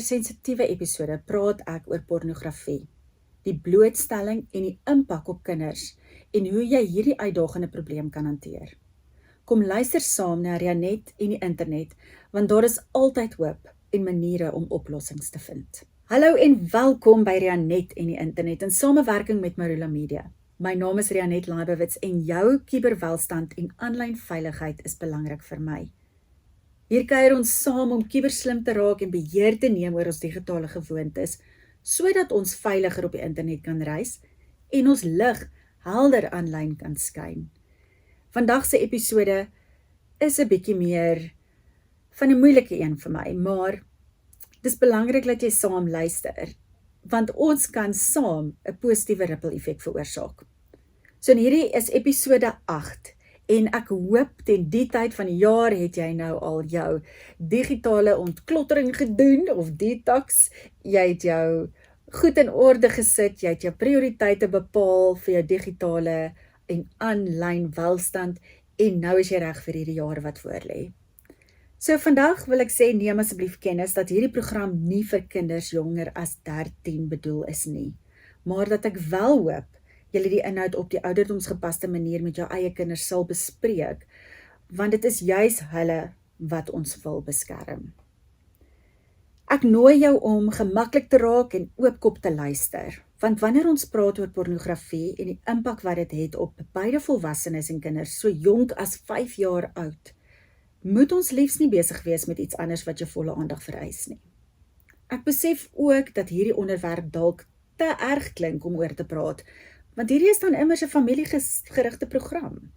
sensitiewe episode praat ek oor pornografie, die blootstelling en die impak op kinders en hoe jy hierdie uitdagende probleem kan hanteer. Kom luister saam na Rianette en die internet, want daar is altyd hoop en maniere om oplossings te vind. Hallo en welkom by Rianette en die internet in samewerking met Maroela Media. My naam is Rianette en jou kuberwelstand en aanlyn veiligheid is belangrik vir my. Hier kuier ons saam om kuberslim te raak en beheer te neem oor ons digitale gewoontes, sodat ons veiliger op die internet kan reis en ons lig helder aanlyn kan skyn. Vandag se episode is 'n bietjie meer van 'n moeilike een vir my, maar dis belangrik dat jy saam luister, want ons kan saam 'n positiewe ripple effek veroorsaak. So hierdie is episode 8. En ek hoop ten die tyd van die jaar het jy nou al jou digitale ontklottering gedoen of detox. Jy het jou goed in orde gesit, jy het jou prioriteite bepaal vir jou digitale en aanlyn welstand en nou is jy reg vir hierdie jaar wat voorlê. So vandag wil ek sê, neem asseblief kennis dat hierdie program nie vir kinders jonger as 13 bedoel is nie, maar dat ek wel hoop julle die inhoud op die ouderdomsgepaste manier met jou eie kinders sal bespreek, want dit is juis hulle wat ons wil beskerm. Ek nooi jou om gemaklik te raak en oopkop te luister, want wanneer ons praat oor pornografie en die impak wat dit het op beide volwassenes en kinders so jonk as 5 jaar oud, moet ons liefs nie besig wees met iets anders wat jou volle aandag vereis nie. Ek besef ook dat hierdie onderwerp dalk te erg klink om oor te praat, want hierdie is dan immers 'n familiegerigte program.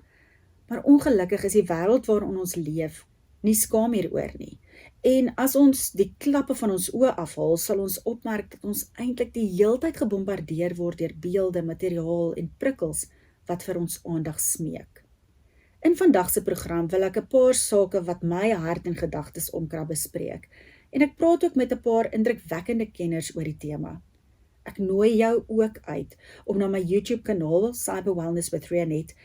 Maar ongelukkig is die wêreld waarin ons leef nie skaam hieroor nie. En as ons die klappe van ons oë afhaal, sal ons opmerk dat ons eintlik die heeltyd gebombardeer word deur beelde, materiaal en prikkels wat vir ons aandag smeek. In vandag se program wil ek 'n paar sake wat my hart en gedagtes omkrap bespreek. En ek praat ook met 'n paar indrukwekkende kenners oor die tema. Ek nooi jou ook uit om na my YouTube kanaal Cyber Wellness with Rianette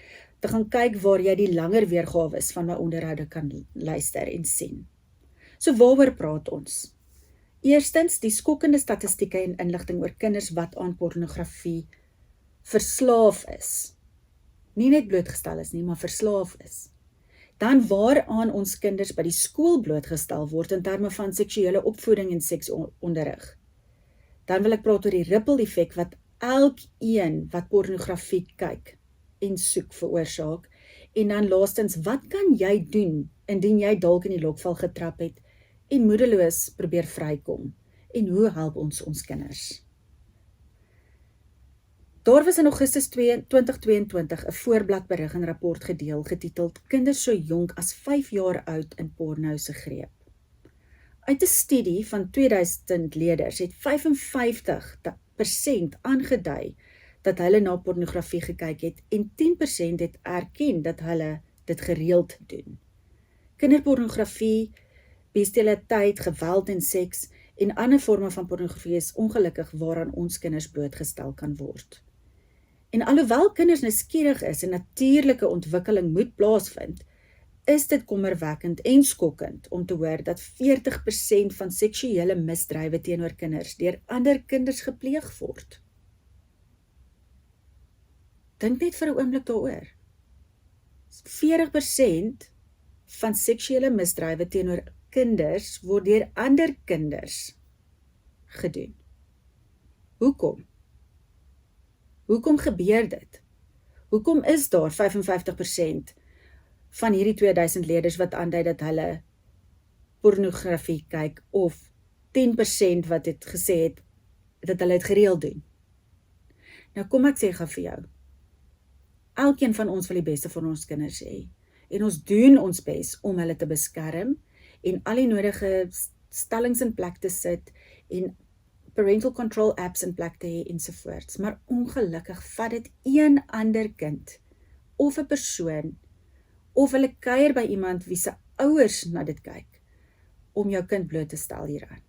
te gaan kyk waar jy die langer weergawe van my onderhoude kan luister en sien. So waaroor praat ons? Eerstens die skokkende statistieke en inligting oor kinders wat aan pornografie verslaaf is. Nie net blootgestel is nie, maar verslaaf is. Dan waaraan ons kinders by die skool blootgestel word in terme van seksuele opvoeding en seksonderrig. Dan wil ek praat oor die ripple effek wat elkeen wat pornografie kyk en soek veroorsaak. En dan laastens, wat kan jy doen indien jy dalk in die lokval getrap het en moedeloos probeer vrykom? En hoe help ons kinders? Daar was in Augustus 2022 'n voorbladberig en rapport gedeel getiteld Kinders so jonk as 5 jaar oud in porno se greep. Uit 'n studie van 2000 leerders het 55% aangedui dat hulle na pornografie gekyk het en 10% het erken dat hulle dit gereeld doen. Kinderpornografie, bestialiteit, geweld en seks en ander vorme van pornografie is ongelukkig waaraan ons kinders blootgestel kan word. En alhoewel kinders nuuskierig is en natuurlike ontwikkeling moet plaasvind, is dit kommerwekkend en skokkend om te hoor dat 40% van seksuele misdrywe teenoor kinders deur ander kinders gepleeg word. Dink net vir 'n oomblik daaroor. 40% van seksuele misdrywe teenoor kinders word deur ander kinders gedoen. Hoekom? Hoekom gebeur dit? Hoekom is daar 55% van hierdie 2000 leerders wat aandui dat hulle pornografie kyk of 10% wat het gesê het dat hulle dit gereeld doen? Nou kom ek sê gaan vir jou. Elkeen van ons wil die beste vir ons kinders hê en ons doen ons bes om hulle te beskerm en al die nodige stellings in plek te sit en parental control apps in plek te hê ensovoorts. Maar ongelukkig vat dit een ander kind of 'n persoon of hulle kuier by iemand wie se ouers na dit kyk om jou kind bloot te stel hieraan.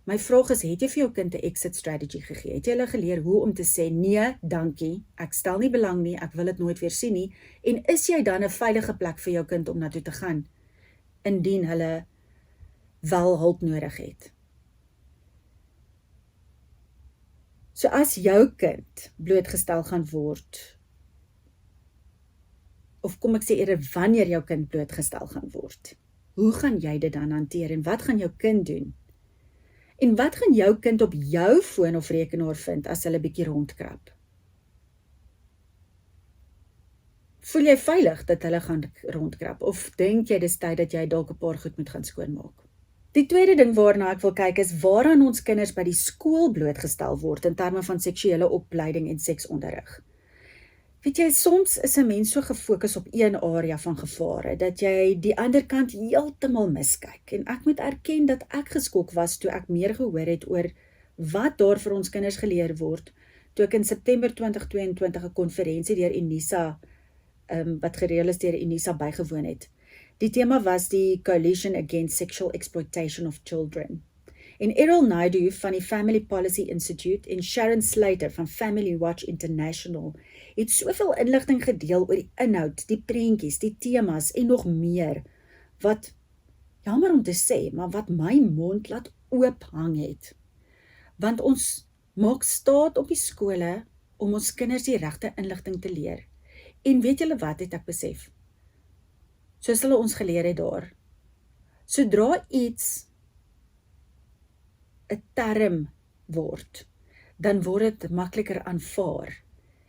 My vraag is, het jy vir jou kind 'n exit strategy gegee? Het jy hulle geleer hoe om te sê, nee, dankie, ek stel nie belang nie, ek wil dit nooit weer sien nie, en is jy dan 'n veilige plek vir jou kind om na toe te gaan, indien hulle wel hulp nodig het? So as jou kind blootgestel gaan word, of kom ek sê eerder wanneer jou kind blootgestel gaan word, hoe gaan jy dit dan hanteer en wat gaan jou kind doen? En wat gaan jou kind op jou foon of rekenaar vind as hulle bietjie rondkrap? Voel jy veilig dat hulle gaan rondkrap of dink jy dis tyd dat jy dalk 'n paar goed moet gaan skoonmaak? Die tweede ding waarna ek wil kyk is waaraan ons kinders by die skool blootgestel word in terme van seksuele opleiding en seksonderrig. Weet jy, soms is 'n mens so gefokus op een area van gevare dat jy die ander kant heeltemal miskyk. En ek moet erken dat ek geskok was toe ek meer gehoor het oor wat daar vir ons kinders geleer word, toe ek in September 2022 'n konferensie deur Unisa, wat gereël is deur Unisa bygewoon het. Die tema was die Coalition Against Sexual Exploitation of Children. En Errol Naidu van die Family Policy Institute en Sharon Slater van Family Watch International het soveel inligting gedeel oor die inhoud, die prentjies, die temas en nog meer, wat, jammer om te sê, maar wat my mond laat oophang het. Want ons maak staat op die skole om ons kinders die regte inligting te leer. En weet julle wat het ek besef? Soos hulle ons geleer het daar, sodra iets 'n term word, dan word dit makliker aanvaar.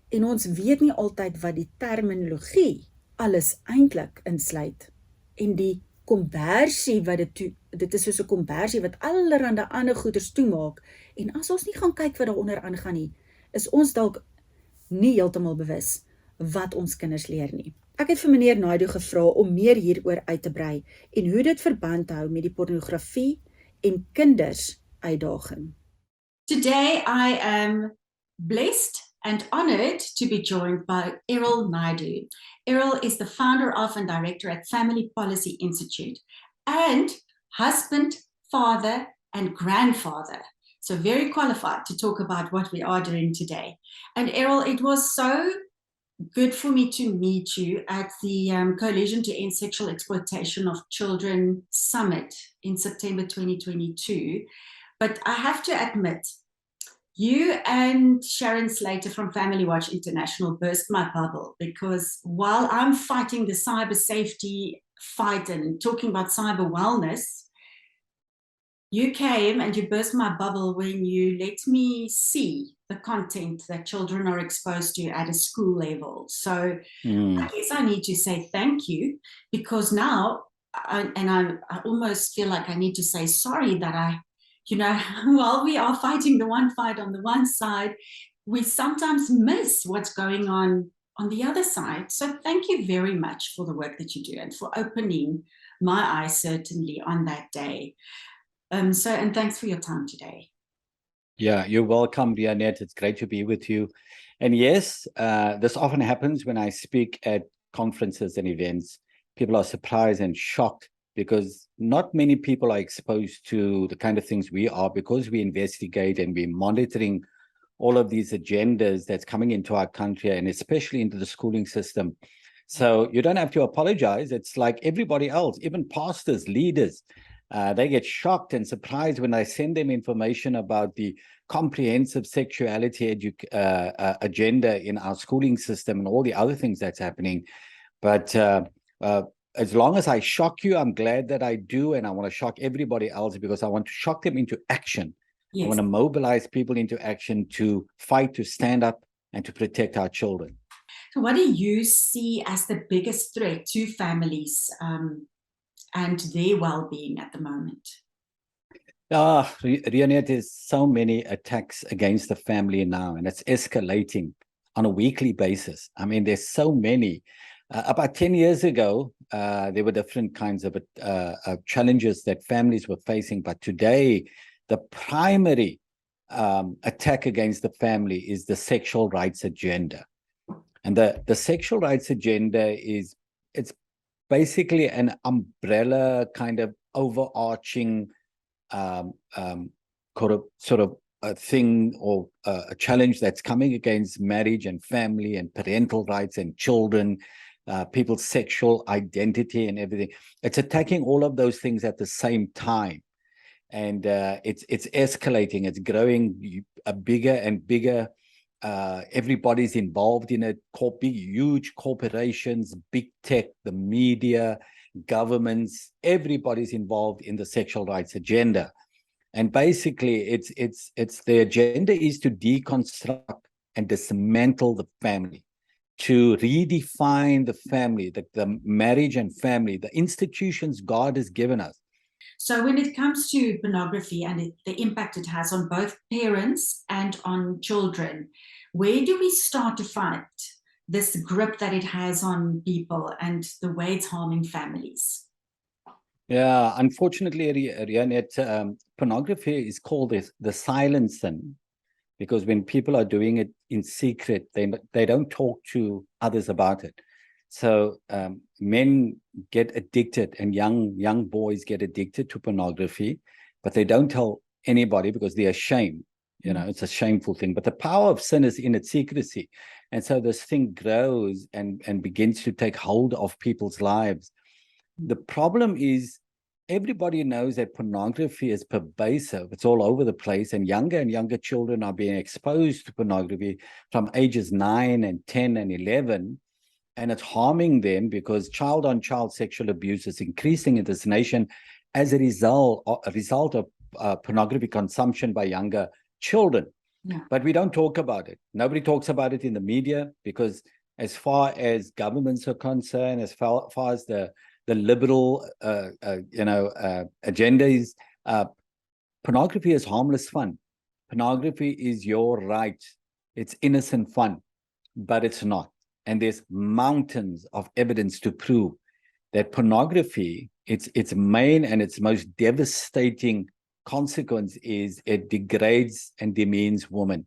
En ons weet nie altyd wat die terminologie alles eintlik insluit. En die konversie wat dit is soos 'n konversie wat allerhande ander goeders toemaak. En as ons nie gaan kyk wat daaronder aangaan nie, is ons dalk nie heeltemal bewus wat ons kinders leer nie. Ek het vir meneer Naidu gevra om meer hieroor uit te brei en hoe dit verband hou met die pornografie en kinders uitdaging. Today I am blessed and honored to be joined by Errol Naidu. Errol is the founder of and director at Family Policy Institute and husband, father and grandfather. So very qualified to talk about what we are doing today. And Errol, it was so good for me to meet you at the Coalition to End Sexual Exploitation of Children Summit in September 2022. But I have to admit, you and Sharon Slater from Family Watch International burst my bubble, because while I'm fighting the cyber safety fight and talking about cyber wellness, you came and you burst my bubble when you let me see the content that children are exposed to at a school level. So I guess I need to say thank you, because now, I almost feel like I need to say sorry that while we are fighting the one fight on the one side, we sometimes miss what's going on the other side. So thank you very much for the work that you do and for opening my eyes certainly on that day. And thanks for your time today. Yeah, you're welcome, Rianette. It's great to be with you. And yes, this often happens when I speak at conferences and events. People are surprised and shocked because not many people are exposed to the kind of things we are, because we investigate and we're monitoring all of these agendas that's coming into our country and especially into the schooling system. So you don't have to apologize. It's like everybody else, even pastors, leaders. They get shocked and surprised when I send them information about the comprehensive sexuality agenda in our schooling system and all the other things that's happening. But as long as I shock you, I'm glad that I do, and I want to shock everybody else because I want to shock them into action. Yes. I want to mobilize people into action to fight, to stand up, and to protect our children. So what do you see as the biggest threat to families and their well-being at the moment? Rianette, there's so many attacks against the family now, and it's escalating on a weekly basis. I mean, there's so many. About 10 years ago, there were different kinds of challenges that families were facing, but today, the primary attack against the family is the sexual rights agenda. And the sexual rights agenda it's basically an umbrella kind of overarching sort of a thing or a challenge that's coming against marriage and family and parental rights and children, people's sexual identity and everything. It's attacking all of those things at the same time. and it's escalating. It's growing a bigger and bigger. Everybody's involved in it. Huge corporations, big tech, the media, governments. Everybody's involved in the sexual rights agenda. And basically, it's the agenda is to deconstruct and dismantle the family, to redefine the family, the marriage and family, the institutions God has given us. So when it comes to pornography and the impact it has on both parents and on children, where do we start to fight this grip that it has on people and the way it's harming families? Yeah, unfortunately, Rianette, pornography is called the silent sin, because when people are doing it in secret, they don't talk to others about it. So men get addicted, and young boys get addicted to pornography, but they don't tell anybody because they are ashamed. You know, it's a shameful thing. But the power of sin is in its secrecy. And so this thing grows and begins to take hold of people's lives. The problem is everybody knows that pornography is pervasive. It's all over the place, and younger children are being exposed to pornography from ages 9 and 10 and 11. And it's harming them because child-on-child sexual abuse is increasing in this nation as a result of pornography consumption by younger children. Yeah. But we don't talk about it. Nobody talks about it in the media, because as far as governments are concerned, as far as the liberal agenda is, pornography is harmless fun. Pornography is your right. It's innocent fun, but it's not. And there's mountains of evidence to prove that pornography, its main and its most devastating consequence is it degrades and demeans women.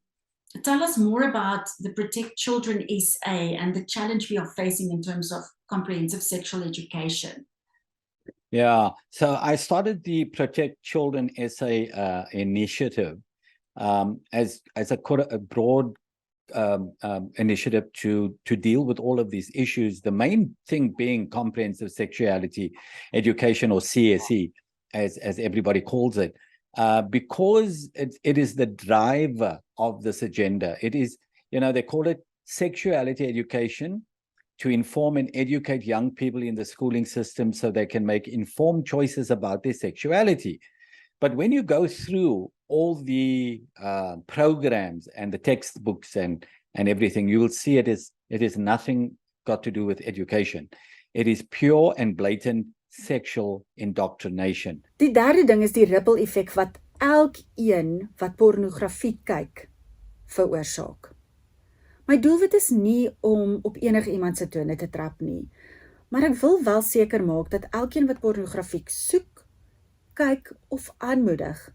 Tell us more about the Protect Children SA and the challenge we are facing in terms of comprehensive sexual education. Yeah, so I started the Protect Children SA initiative as a broad initiative to deal with all of these issues. The main thing being comprehensive sexuality education, or CSE, as everybody calls it, because it is the driver of this agenda. It is, they call it sexuality education to inform and educate young people in the schooling system so they can make informed choices about their sexuality. But when you go through all the programs and the textbooks and everything, you will see it is nothing got to do with education. It is pure and blatant sexual indoctrination. Die derde ding is die ripple effek wat elkeen wat pornografie kyk veroorsaak. My doelwit is nie om op enige iemand se tone te trap nie, maar ek wil wel seker maak dat elkeen wat pornografie soek, kyk of aanmoedig,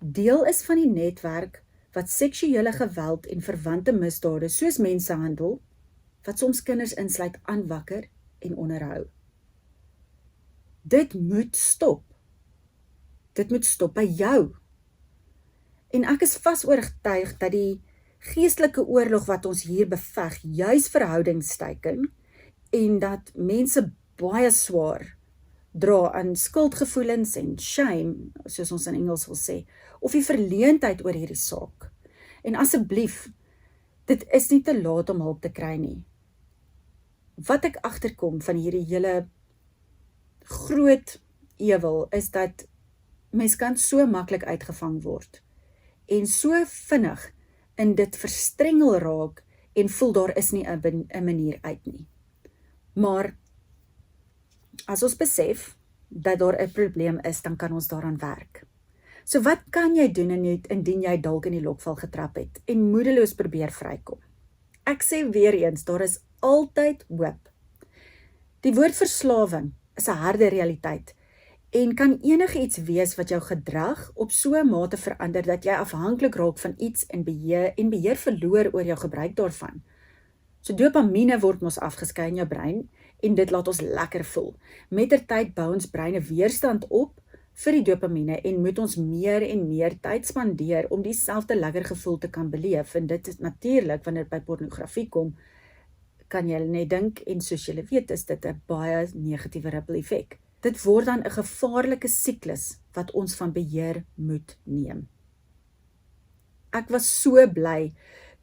deel is van die netwerk wat seksuele geweld en verwante misdade soos mensenhandel, wat soms kinders insluit, aanwakker en onderhou. Dit moet stop. Dit moet stop by jou. En ek is vas oortuig dat die geestelike oorlog wat ons hier beveg, juis verhoudingsteiken, en dat mense baie swaar dra aan skuldgevoelens en shame, soos ons in Engels wil sê, of die verleentheid oor hierdie saak. En asseblief, dit is nie te laat om hulp te kry nie. Wat ek agterkom van hierdie hele groot ewel is dat mens kan so maklik uitgevang word en so vinnig in dit verstrengel raak en voel daar is nie 'n manier uit nie. Maar as ons besef dat daar 'n probleem is, dan kan ons daaraan werk. So wat kan jy doen indien jy dalk in die lokval getrap het en moedeloos probeer vrykom? Ek sê weer eens, daar is altyd hoop. Die woord verslawing is 'n harde realiteit en kan enigiets wees wat jou gedrag op so 'n mate verander dat jy afhanklik raak van iets en beheer verloor oor jou gebruik daarvan. So dopamine word mos afgeskei in jou brein en dit laat ons lekker voel. Mettertyd bou ons brein 'n weerstand op vir die dopamine en moet ons meer en meer tyd spandeer om dieselfde lekker gevoel te kan beleef. En dit is natuurlik, wanneer dit by pornografie kom, kan jy net dink, en soos julle weet, is dit 'n baie negatiewe ripple effek. Dit word dan 'n gevaarlike siklus wat ons van beheer moet neem. Ek was so bly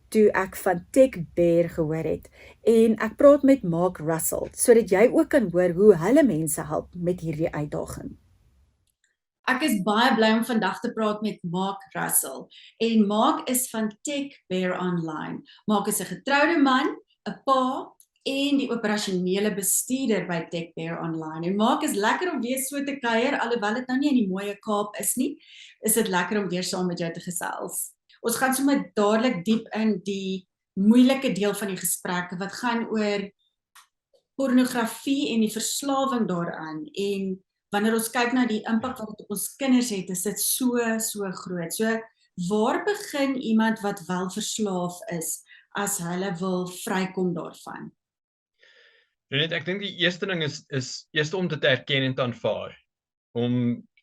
toe ek van Tech Bear gehoor het en ek praat met Mark Russell sodat jy ook kan hoor hoe hulle mense help met hierdie uitdaging. Ek is baie bly om vandag te praat met Mark Russell en Mark is van Tech Bear Online. Mark is 'n getroude man, 'n pa en die operasionele bestuurder by Tech Bear Online. En Mark, is lekker om weer so te kuier, alhoewel dit nou nie in die mooie Kaap is nie, is dit lekker om weer saam met jou te gesels. Ons gaan sommer dadelik diep in die moeilike deel van die gesprek wat gaan oor pornografie en die verslawing daaraan. En wanneer ons kyk na die impak wat dit op ons kinders het, is dit so groot. So waar begin iemand wat wel verslaaf is as hulle wil vrykom daarvan? Rianette, ek dink die eerste ding is eers om dit te erken en te aanvaar.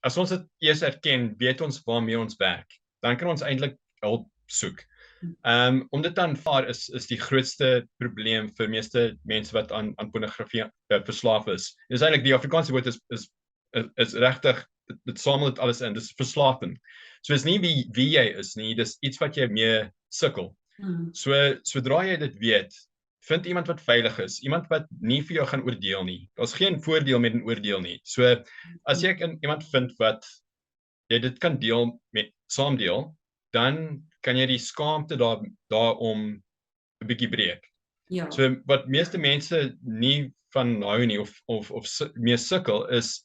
As ons dit eers erken, weet ons waarmee ons werk. Dan kan ons eintlik hulp soek. Om dit te aanvaar is die grootste probleem vir meeste mense wat aan pornografie verslaaf is. Dis eintlik die Afrikaanse woord is regtig, dit samel dit alles in, dis verslawing. So is nie wie jy is nie, dis iets wat jy mee sukkel. Sodra jy dit weet, vind iemand wat veilig is, iemand wat nie vir jou gaan oordeel nie. Daar's geen voordeel met 'n oordeel nie. So as jy iemand vind wat jy dit kan saamdeel, dan kan jy die skaamte daarom 'n bietjie breek. Ja. So wat meeste mense nie van hou nie of mee sukkel is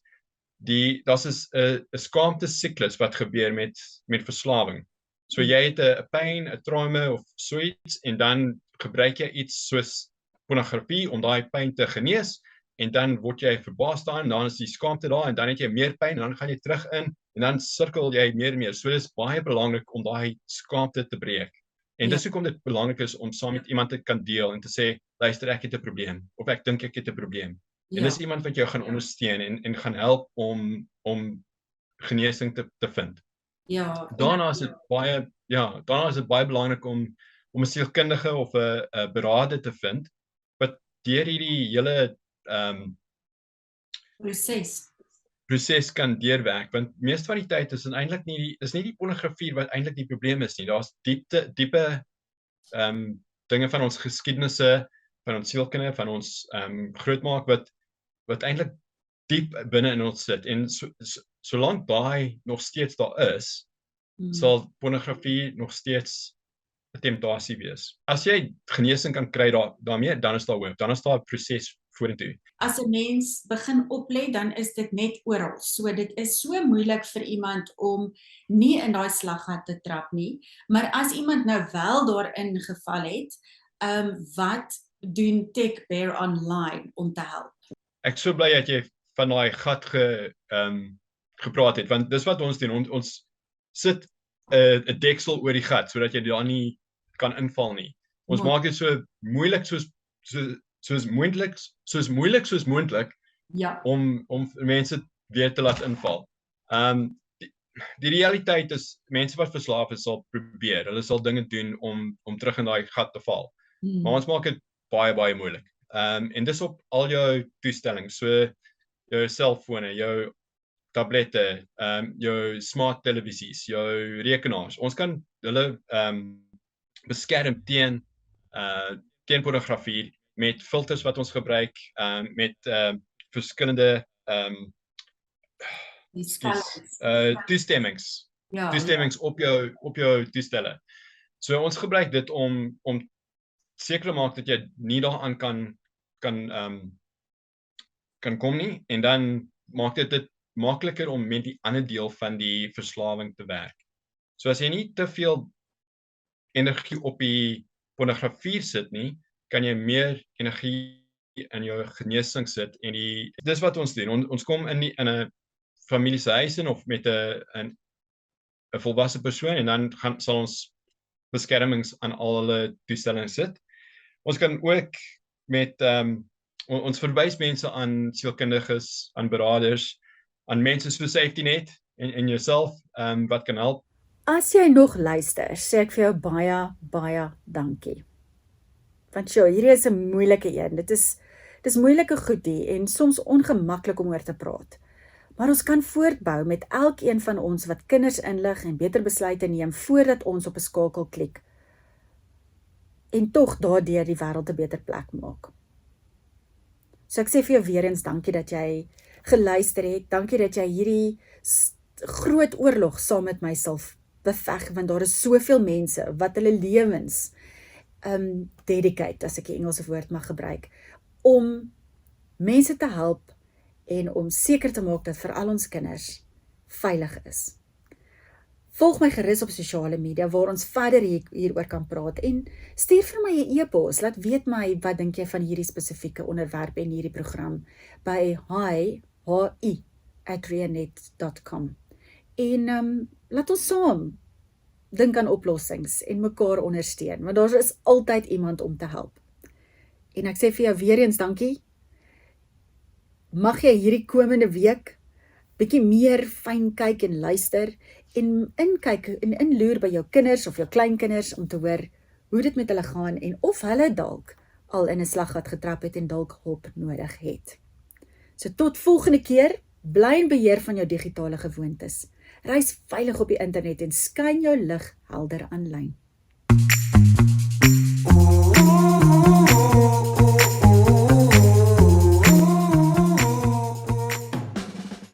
daar's 'n skaamte siklus wat gebeur met verslawing. So jy het 'n pyn, 'n trauma of so iets en dan gebruik jy iets soos pornografie om daai pyn te genees en dan word jy verbaas daarin, dan is die skaamte daar en dan het jy meer pyn en dan gaan jy terug in en dan sirkel jy meer. So dis baie belangrik om daai skaamte te breek. En dis hoekom dit belangrik is om saam met iemand te kan deel en te sê, luister, ek het 'n probleem of ek dink ek het 'n probleem. En dis iemand wat jou gaan ondersteun en gaan help om genesing te vind. Ja. Daarna is dit baie belangrik om 'n sielkundige of 'n beraader te vind wat deur hierdie hele proses kan deurwerk, want meeste van die tyd is eintlik nie die pornografie wat eintlik die probleem is nie. Daar's diepe dinge van ons geskiedenisse, van ons sielkunde, van ons grootmaak wat eintlik diep binne in ons sit. En solank daai nog steeds daar is, sal pornografie nog steeds 'n temptasie wees. As jy genesing kan kry daarmee, dan is daar hoop. Dan is daar 'n proses vorentoe. As 'n mens begin oplet, dan is dit net oral. So dit is so moeilik vir iemand om nie in daai slaggat te trap nie. Maar as iemand nou wel daarin geval het, wat doen Tech Bear Online om te help? Ek so bly dat jy van daai gat gepraat het, want dis wat ons doen. Ons sit 'n deksel oor die gat sodat jy daar nie kan inval nie. Ons maak dit so moeilik soos moontlik om mense weer te laat inval. Die realiteit is mense wat verslaaf is sal probeer. Hulle sal dinge doen om terug in daai gat te val. Maar ons maak dit baie moeilik. En dis op al jou toestellings, so jou selfone, jou tablette, jou smart televisies, jou rekenaars. Ons kan hulle beskerm teen pornografie met filters wat ons gebruik, met verskillende toestemmings. Toestemmings op jou toestelle. So ons gebruik dit om seker maak dat jy nie daaraan kan kom nie, en dan maak dit makliker om met die ander deel van die verslawing te werk. So as jy nie te veel energie op die pornografie sit nie, kan jy meer energie in jou genesing sit, en dis wat ons doen. Ons kom in 'n familie se huis in, of met 'n volwasse persoon, en dan sal ons beskermings aan al hulle toestellings sit. Ons kan ook met ons verwys mense aan sielkundiges, aan beraders, aan mense soos Safety Net en jouself wat kan help. As jy nog luister, sê ek vir jou baie dankie. Want hierdie is 'n moeilike een. Dis moeilike goedie en soms ongemaklik om oor te praat. Maar ons kan voortbou met elkeen van ons wat kinders inlig en beter besluite neem voordat ons op 'n skakel klik en tog daardeur die wêreld 'n beter plek maak. So ek sê vir jou weer eens dankie dat jy geluister het, dankie dat jy hierdie groot oorlog saam met my sal beveg, want daar is soveel mense wat hulle lewens dedicate, as ek die Engelse woord mag gebruik, om mense te help en om seker te maak dat vir al ons kinders veilig is. Volg my gerus op sosiale media waar ons verder hieroor kan praat en stuur vir my 'n e-pos, laat weet my wat dink jy van hierdie spesifieke onderwerp en hierdie program by hi@rianette.com. En laat ons saam dink aan oplossings en mekaar ondersteun, want daar is altyd iemand om te help. En ek sê vir jou weer eens dankie. Mag jy hierdie komende week bietjie meer fyn kyk en luister en inkyk en inloer by jou kinders of jou kleinkinders om te hoor hoe dit met hulle gaan en of hulle dalk al in 'n slaggat getrap het en dalk hulp nodig het. So tot volgende keer, bly in beheer van jou digitale gewoontes. Reis veilig op die internet en skyn jou lig helder aanlyn.